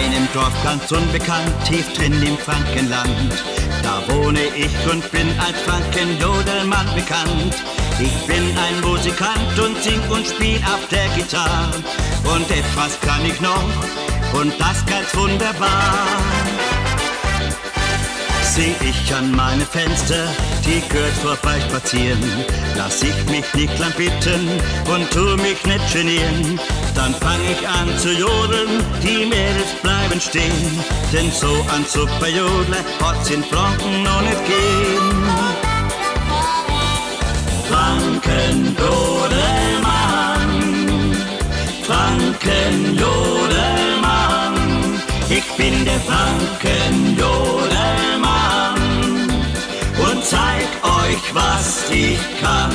einem Dorf ganz unbekannt, tief drin im Frankenland. Da wohne ich und bin als Frankenjodelmann bekannt. Ich bin ein Musikant und sing und spiel auf der Gitarre. Und etwas kann ich noch, und das ganz wunderbar. Seh ich an meine Fenster die Girls vorbei spazieren, lass ich mich nicht lang bitten und tu mich nicht genieren. Dann fang ich an zu jodeln, die Mädels bleiben stehen, denn so ein Superjodler hat's in Franken noch nicht gehen. Frankenjodelmann, Frankenjodelmann, ich bin der Frankenjodelmann und zeig euch, was ich kann.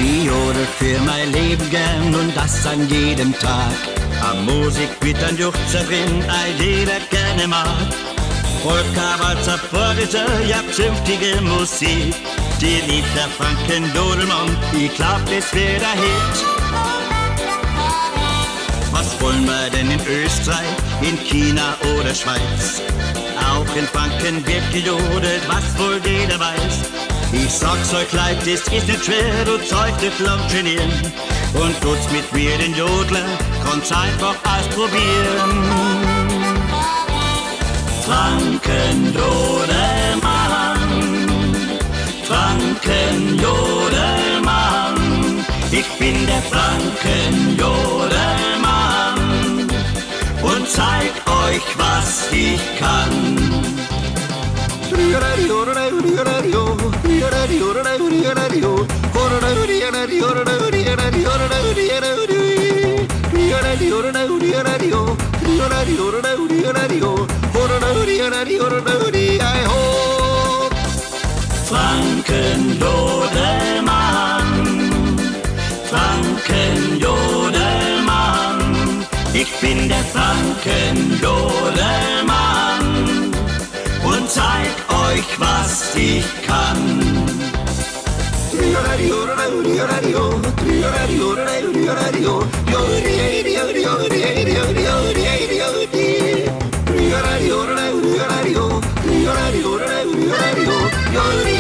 Ich jodel für mein Leben gern und das an jedem Tag. Am Musik wird ein Juchzer drin, all jeder gerne mag. Polka, Walzer, Porter, ja zünftige Musik. Die liebt der Frankenjodelmann, ich glaub, es wär der Hit. Was wollen wir denn in Österreich, in China oder Schweiz? Auch in Franken wird gejodelt, was wohl jeder weiß. Ich sag's euch leid, es ist nicht schwer, du Zeug nicht lang genieren. Und tut's mit mir den Jodler, kann's einfach ausprobieren. Frankenjodelmann, Frankenjodelmann, ich bin der Frankenjodelmann und zeig euch, was ich kann. Frankenjodelmann, Frankenjodelmann, ich bin der Frankenjodelmann und zeig euch, was ich kann. Yo